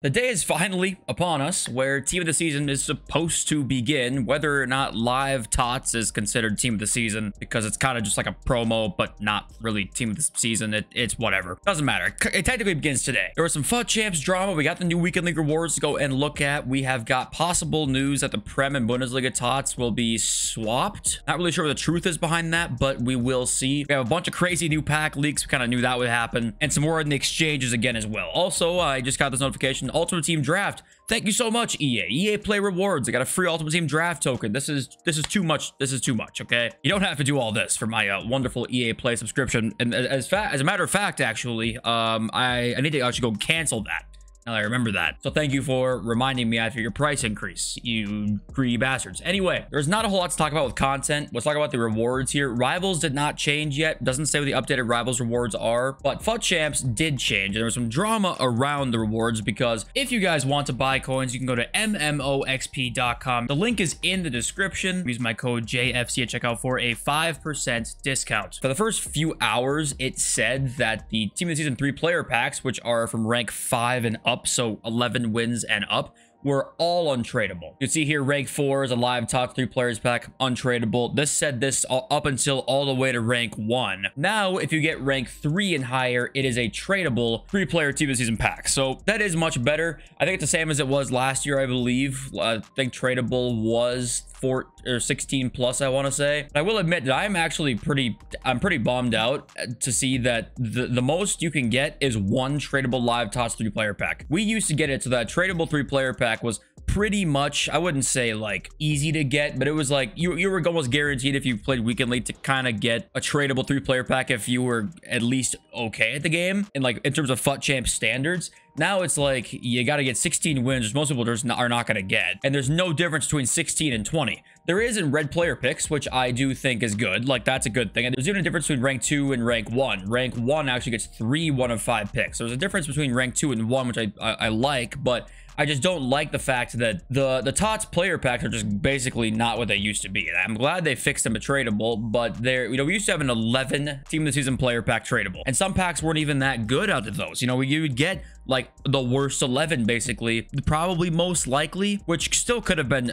The day is finally upon us where Team of the Season is supposed to begin. Whether or not live Tots is considered Team of the Season, because it's kind of just like a promo, but not really Team of the Season. It's whatever. Doesn't matter. It technically begins today. There was some FUT Champs drama. We got the new Weekend League rewards to go and look at. We have got possible news that the Prem and Bundesliga Tots will be swapped. Not really sure what the truth is behind that, but we will see. We have a bunch of crazy new pack leaks. We kind of knew that would happen. And some more in the exchanges again as well. Also, I just got this notification. Ultimate Team Draft. Thank you so much, EA. EA Play rewards. I got a free Ultimate Team Draft token. This is too much. This is too much, okay? You don't have to do all this for my wonderful EA Play subscription. And as a matter of fact, actually, I need to actually go cancel that. Now I remember that. So thank you for reminding me after your price increase, you greedy bastards. Anyway, there's not a whole lot to talk about with content. Let's talk about the rewards here. Rivals did not change yet. Doesn't say what the updated Rivals rewards are, but FUT Champs did change. And there was some drama around the rewards because if you guys want to buy coins, you can go to MMOXP.com. The link is in the description. Use my code JFC at checkout for a 5% discount. For the first few hours, it said that the Team of the Season 3 player packs, which are from rank 5 and up, so 11 wins and up, were all untradeable. You can see here rank 4 is a live top 3 players pack, untradeable. This said this up until all the way to rank 1. Now if you get rank 3 and higher, it is a tradable 3-player Team of the Season pack, so that is much better. I think it's the same as it was last year. I believe I think tradable was 4 or 16 plus, I want to say. I will admit that I'm pretty bummed out to see that the most you can get is one tradable live Tots 3-player pack. We used to get it so that tradable 3-player pack was pretty much, I wouldn't say like easy to get, but it was like you were almost guaranteed if you played Weekend League to kind of get a tradable 3-player pack if you were at least okay at the game, and like in terms of FUT Champ standards. Now it's like you got to get 16 wins, which most people just are not going to get. And there's no difference between 16 and 20. There is in red player picks, which I do think is good. Like, that's a good thing. And there's even a difference between rank 2 and rank 1. Rank 1 actually gets 3 1 of 5 picks. So there's a difference between rank 2 and 1, which I like, but I just don't like the fact that the Tots player packs are just basically not what they used to be. And I'm glad they fixed them a tradable, but they're, we used to have an 11 Team of the Season player pack tradable. And some packs weren't even that good out of those. You would get like the worst 11, basically, probably most likely, which still could have been,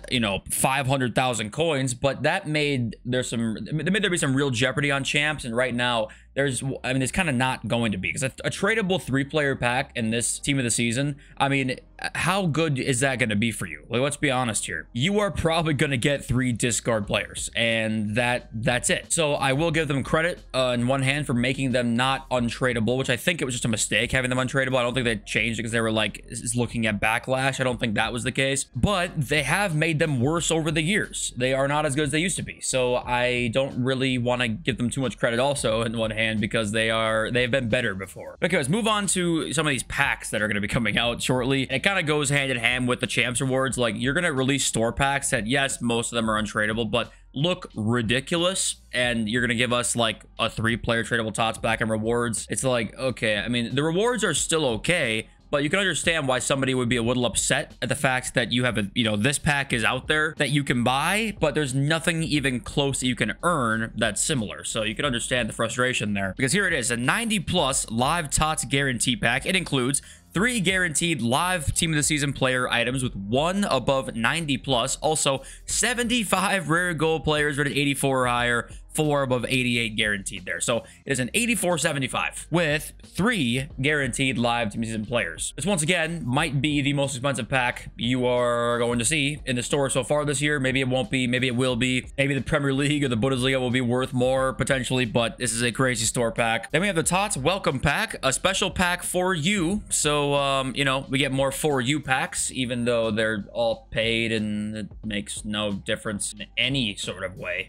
500,000 coins, but that made there be some real jeopardy on champs. And right now there's kind of not going to be, because a tradable 3-player pack in this Team of the Season, I mean, how good is that going to be for you? Like, let's be honest here. You are probably going to get 3 discard players, and that's it. So I will give them credit in one hand for making them not untradeable, which I think it was just a mistake having them untradeable. I don't think they changed it because they were like looking at backlash. I don't think that was the case, but they have made them worse over the years. They are not as good as they used to be. So I don't really want to give them too much credit also in one hand, because they've been better before. Okay, let's move on to some of these packs that are going to be coming out shortly. It kind of goes hand in hand with the champs rewards. Like, you're going to release store packs that, yes, most of them are untradeable, but look ridiculous, and you're gonna give us like a 3-player tradable Tots back in rewards. It's like, okay, I mean, the rewards are still okay, but you can understand why somebody would be a little upset at the fact that you have this pack is out there that you can buy, but there's nothing even close that you can earn that's similar. So you can understand the frustration there, because here it is, a 90+ live Tots guarantee pack. It includes 3 guaranteed live Team of the Season player items with 1 above 90+. Also, 75 rare gold players rated 84 or higher, 4 above 88 guaranteed there. So it is an 84.75 with 3 guaranteed live Team of the Season players. This, once again, might be the most expensive pack you are going to see in the store so far this year. Maybe it won't be. Maybe it will be. Maybe the Premier League or the Bundesliga will be worth more potentially, but this is a crazy store pack. Then we have the Tots Welcome Pack, a special pack for you. So, we get more for you packs, even though they're all paid and it makes no difference in any sort of way.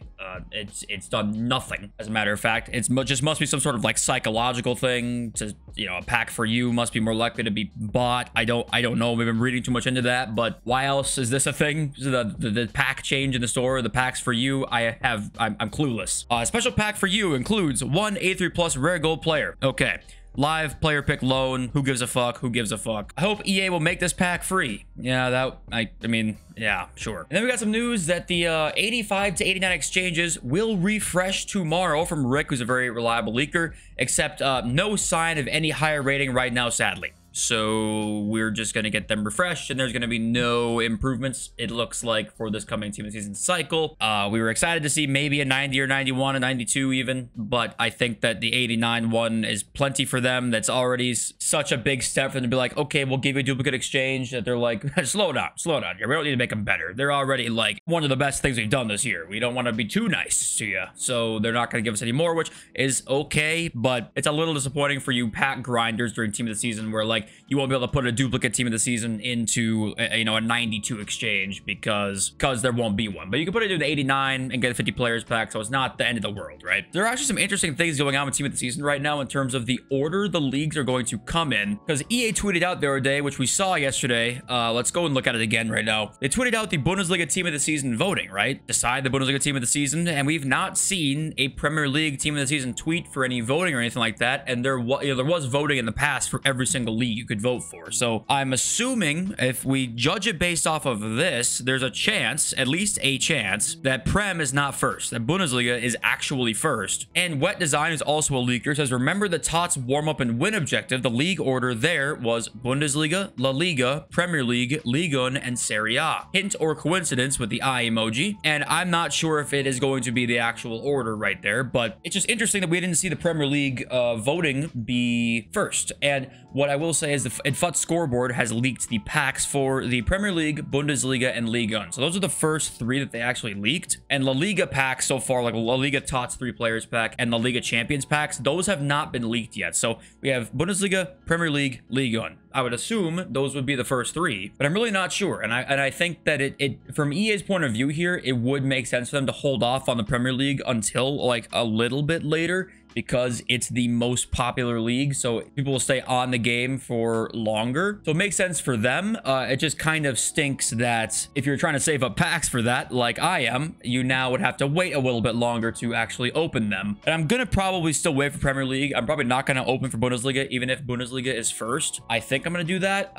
It's done nothing. As a matter of fact, it just must be some sort of like psychological thing to, a pack for you must be more likely to be bought. I don't know. We've been reading too much into that, but why else is this a thing? The pack change in the store, the packs for you, I'm clueless. A special pack for you includes 1 A3+ rare gold player. Okay. Live player pick loan. Who gives a fuck? Who gives a fuck? I hope EA will make this pack free. Yeah, I mean, yeah, sure. And then we got some news that the 85 to 89 exchanges will refresh tomorrow from Rick, who's a very reliable leaker, except no sign of any higher rating right now, sadly. So we're just going to get them refreshed, and there's going to be no improvements, it looks like, for this coming team of the season cycle. We were excited to see maybe a 90 or 91, a 92 even, but I think that the 89 one is plenty for them. That's already such a big step for them to be like, okay, we'll give you a duplicate exchange, that they're like, slow down here. We don't need to make them better. They're already like one of the best things we've done this year. We don't want to be too nice to you, so they're not going to give us any more, which is okay, but it's a little disappointing for you pack grinders during team of the season, where like you won't be able to put a duplicate team of the season into a 92 exchange because there won't be one. But you can put it into 89 and get a 50 players pack, so it's not the end of the world, right? There are actually some interesting things going on with team of the season right now in terms of the order the leagues are going to come in, because EA tweeted out the other day, which we saw yesterday. Let's go and look at it again right now. They tweeted out the Bundesliga team of the season voting, right? Decide the Bundesliga team of the season, and we've not seen a Premier League team of the season tweet for any voting or anything like that. And there was voting in the past for every single league you could vote for. So I'm assuming if we judge it based off of this, there's a chance, at least a chance, that Prem is not first, that Bundesliga is actually first. And Wet Design is also a leaker. It says, remember the Tots warm-up and win objective. The league order there was Bundesliga, La Liga, Premier League, Ligue 1, and Serie A. Hint or coincidence with the eye emoji. And I'm not sure if it is going to be the actual order right there, but it's just interesting that we didn't see the Premier League voting be first. And what I will say is the Tots scoreboard has leaked the packs for the Premier League, Bundesliga, and Ligue 1. So those are the first three that they actually leaked. And La Liga packs so far, like La Liga Tots 3 players pack and La Liga Champions packs, those have not been leaked yet. So we have Bundesliga, Premier League, Ligue 1. I would assume those would be the first three, but I'm really not sure. And I think that it from EA's point of view here, it would make sense for them to hold off on the Premier League until like a little bit later, because it's the most popular league, so people will stay on the game for longer. So it makes sense for them. It just kind of stinks that if you're trying to save up packs for that, like I am, you now would have to wait a little bit longer to actually open them. And I'm gonna probably still wait for Premier League. I'm probably not gonna open for Bundesliga, even if Bundesliga is first. I think I'm gonna do that.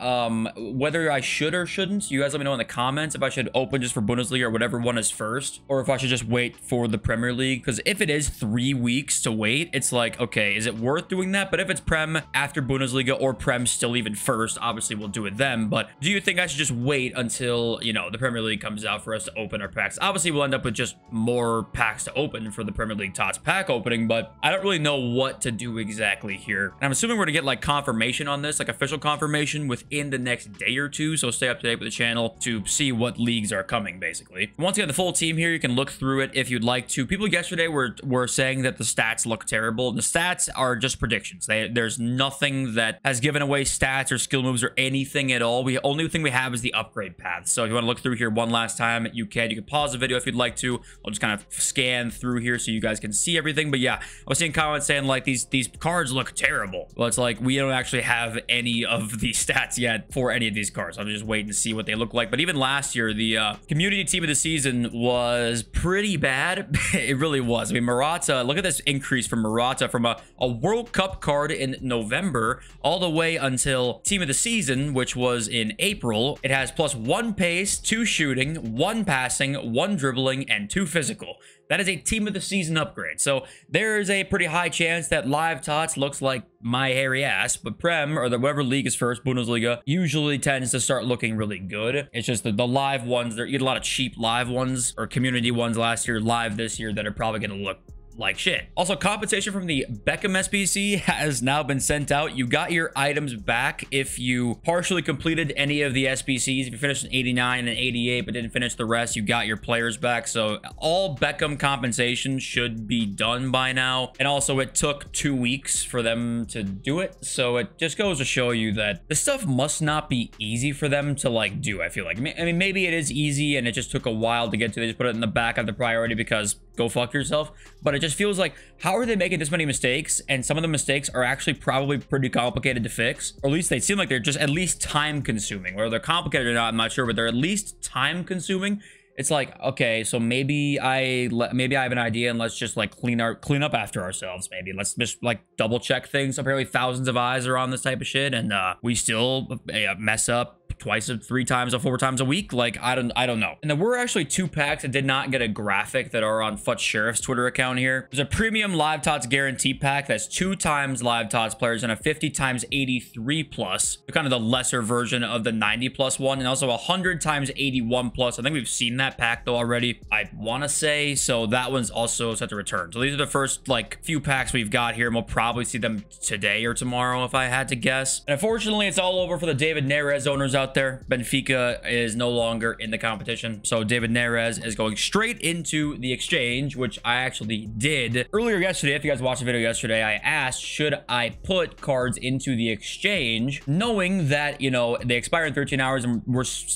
Whether I should or shouldn't, you guys let me know in the comments if I should open just for Bundesliga or whatever one is first, or if I should just wait for the Premier League. Because if it is 3 weeks to wait, it's like, okay, is it worth doing that? But if it's Prem after Bundesliga or Prem still even first, obviously we'll do it then. But do you think I should just wait until, the Premier League comes out for us to open our packs? Obviously, we'll end up with just more packs to open for the Premier League Tots pack opening, but I don't really know what to do exactly here. And I'm assuming we're gonna get like confirmation on this, like official confirmation within the next day or two. So stay up to date with the channel to see what leagues are coming, basically. Once you have the full team here, you can look through it if you'd like to. People yesterday were saying that the stats look terrible. The stats are just predictions. There's nothing that has given away stats or skill moves or anything at all. The only thing we have is the upgrade path. So if you want to look through here one last time, you can pause the video if you'd like to. I'll just kind of scan through here so you guys can see everything. But yeah, I was seeing comments saying like these cards look terrible. Well, it's like we don't actually have any of the stats yet for any of these cards. I'm just waiting to see what they look like. But even last year, the community team of the season was pretty bad. It really was. I mean, Morata, look at this increase from Morata from a World Cup card in November all the way until team of the season, which was in April. It has +1 pace, 2 shooting, 1 passing, 1 dribbling, and 2 physical. That is a team of the season upgrade. So there is a pretty high chance that live Tots looks like my hairy ass, but Prem, or whatever league is first, Bundesliga, usually tends to start looking really good. It's just the live ones, you get a lot of cheap live ones or community ones last year, live this year, that are probably going to look like shit. Also, compensation from the Beckham SBC has now been sent out. You got your items back if you partially completed any of the SBCs. If you finished an 89 and 88 but didn't finish the rest, you got your players back. So all Beckham compensation should be done by now. And also, it took 2 weeks for them to do it. So it just goes to show you that this stuff must not be easy for them to like do, I feel like. I mean, maybe it is easy and it just took a while to get to. They just put it in the back of the priority because go fuck yourself. But it just feels like, how are they making this many mistakes? And some of the mistakes are actually probably pretty complicated to fix, or at least they seem like they're just at least time consuming. Whether they're complicated or not, I'm not sure, but they're at least time consuming. It's like, okay, so maybe I have an idea, and let's just like clean up after ourselves. Maybe let's just like double check things. Apparently thousands of eyes are on this type of shit, and we still mess up twice, 3 times, or 4 times a week. Like, I don't know. And there were actually 2 packs that did not get a graphic that are on Futz Sheriff's Twitter account here. There's a premium live Tots guarantee pack that's 2 times live Tots players and a 50 times 83 plus, kind of the lesser version of the 90 plus one, and also 100 times 81 plus. I think we've seen that pack though already, I want to say. So that one's also set to return. So these are the first like few packs we've got here, and we'll probably see them today or tomorrow if I had to guess. And unfortunately, it's all over for the David Neres owners out there. Benfica is no longer in the competition, so David Neres is going straight into the exchange, which I actually did earlier yesterday. If you guys watched the video yesterday, I asked, should I put cards into the exchange, knowing that, you know, they expire in 13 hours and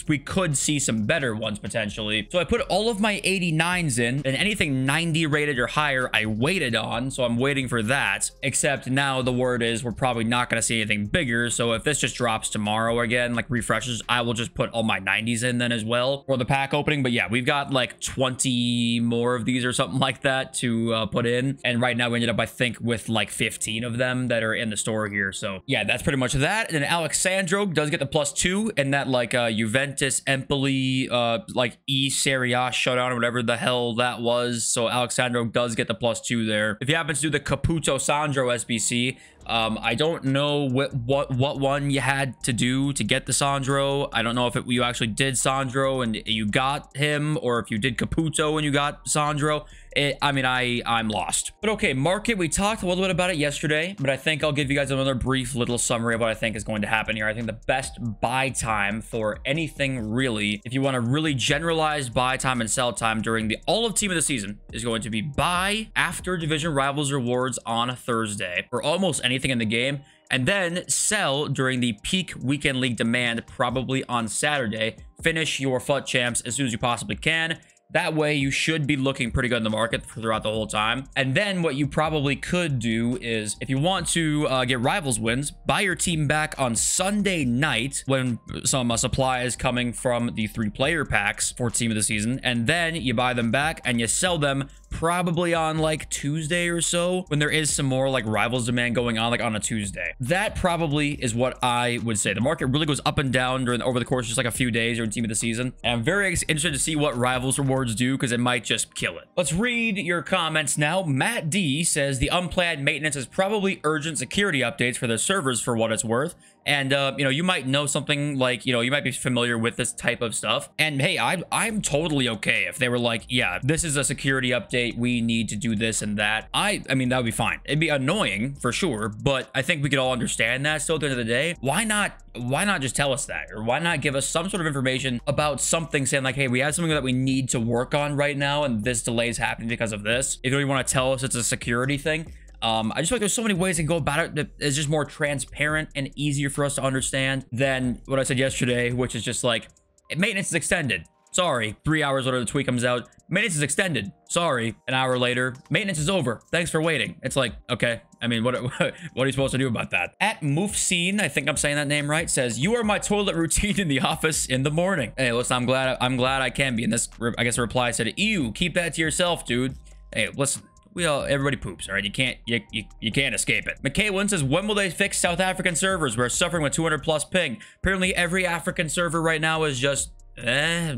we could see some better ones potentially. So I put all of my 89s in, and anything 90 rated or higher I waited on, so I'm waiting for that. Except now the word is we're probably not going to see anything bigger, so if this just drops tomorrow again, like refreshes, I will just put all my 90s in then as well for the pack opening. But yeah, we've got like 20 more of these or something like that to put in, and right now we ended up, I think, with like 15 of them that are in the store here. So yeah, that's pretty much that. And then Alexandro does get the +2 in that like Juventus Empoli like Serie A showdown or whatever the hell that was. So Alexandro does get the +2 there. If you happen to do the Caputo Sandro SBC, I don't know what one you had to do to get the Sandro. I don't know if you actually did Sandro and you got him, or if you did Caputo and you got Sandro. I mean, I'm lost. But okay, market, we talked a little bit about it yesterday, but I think I'll give you guys another brief little summary of what I think is going to happen here. I think the best buy time for anything really, if you want a really generalized buy time and sell time during all of team of the season, is going to be buy after division rivals rewards on a Thursday for almost anything in the game, and then sell during the peak weekend league demand, probably on Saturday. Finish your FUT champs as soon as you possibly can. That way, you should be looking pretty good in the market throughout the whole time. And then what you probably could do is, if you want to get rivals wins, buy your team back on Sunday night when some supply is coming from the 3-player packs for team of the season. And then you buy them back and you sell them probably on like Tuesday or so, when there is some more like rivals demand going on, like on a Tuesday. That probably is what I would say. The market really goes up and down over the course of just like a few days during team of the season. And I'm very interested to see what rivals rewards do, because it might just kill it. Let's read your comments now. Matt D says the unplanned maintenance is probably urgent security updates for the servers, for what it's worth. And you know, you might know something, like, you know, you might be familiar with this type of stuff. And hey, I'm totally okay if they were like, yeah, this is a security update, we need to do this and that. I mean, that would be fine. It'd be annoying for sure, but I think we could all understand that. So at the end of the day, why not just tell us that? Or why not give us some sort of information about something, saying like, hey, we have something that we need to work on right now, and this delay is happening because of this. If you don't even want to tell us it's a security thing, I just feel like there's so many ways to go about it that is just more transparent and easier for us to understand than what I said yesterday, which is just like, maintenance is extended. Sorry. 3 hours later, the tweet comes out. Maintenance is extended. Sorry. An hour later, maintenance is over. Thanks for waiting. It's like, okay. I mean, what are you supposed to do about that? At Moofscene, I think I'm saying that name right, says, you are my toilet routine in the office in the morning. Hey, listen, I'm glad I can be in this. I guess the reply said, ew, keep that to yourself, dude. Hey, listen. Everybody poops, all right? You can't escape it. McKaylin says, when will they fix South African servers? We're suffering with 200+ ping. Apparently, every African server right now is just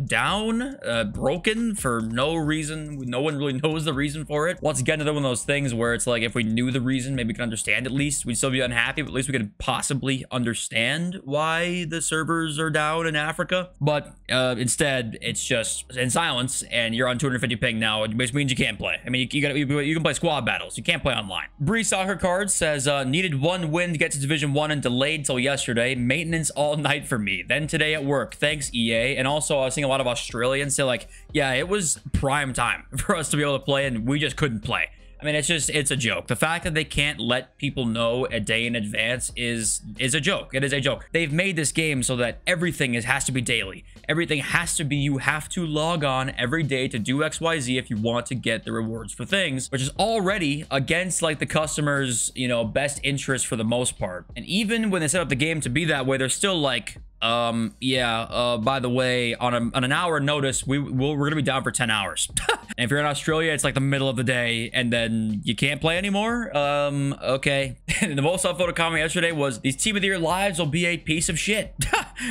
down, broken for no reason. No one really knows the reason for it. Once again, another one of those things where it's like, if we knew the reason, maybe we could understand at least. We'd still be unhappy, but at least we could possibly understand why the servers are down in Africa. But instead, it's just in silence, and you're on 250 ping now, which means you can't play. I mean, you can play squad battles. You can't play online. Bree Soccer Cards says, needed 1 win to get to Division 1 and delayed till yesterday. Maintenance all night for me. Then today at work. Thanks, EA. And also, I was seeing a lot of Australians say like, yeah, it was prime time for us to be able to play, and we just couldn't play. I mean, it's a joke. The fact that they can't let people know a day in advance is a joke. It is a joke. They've made this game so that everything has to be daily. Everything has to be, you have to log on every day to do XYZ if you want to get the rewards for things, which is already against like the customer's, you know, best interest for the most part. And even when they set up the game to be that way, they're still like, Yeah, by the way, on an hour notice, we're gonna be down for 10 hours. And if you're in Australia, it's like the middle of the day, and then you can't play anymore. Okay. And the most upvoted comment yesterday was, these Team of the Year lives will be a piece of shit.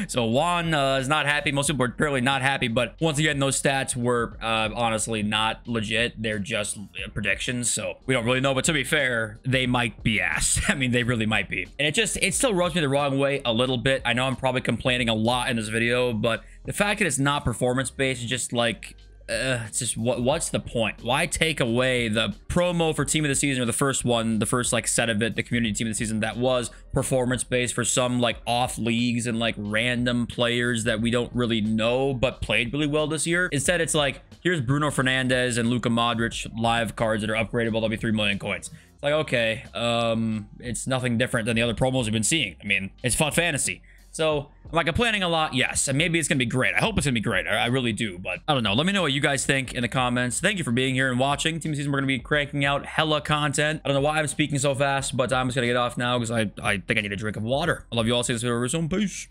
So Juan is not happy. Most people are apparently not happy, but once again, those stats were honestly not legit. They're just predictions, so we don't really know. But to be fair, they might be ass. I mean, they really might be. And it still rubs me the wrong way a little bit. I know I'm probably complaining a lot in this video, but the fact that it's not performance-based is just like, it's just what's the point? Why take away the promo for Team of the Season, or the first one, the first like set of it, the community Team of the Season that was performance based for some like off leagues and like random players that we don't really know but played really well this year? Instead, it's like, here's Bruno Fernandes and Luka Modric live cards that are upgradable. They'll be 3 million coins. It's like, okay, it's nothing different than the other promos we've been seeing. I mean, it's fun fantasy. So, am I complaining a lot? Yes. And maybe it's going to be great. I hope it's going to be great. I really do. But I don't know. Let me know what you guys think in the comments. Thank you for being here and watching. Team Season, we're going to be cranking out hella content. I don't know why I'm speaking so fast, but I'm just going to get off now because I think I need a drink of water. I love you all. See you this video soon. Peace.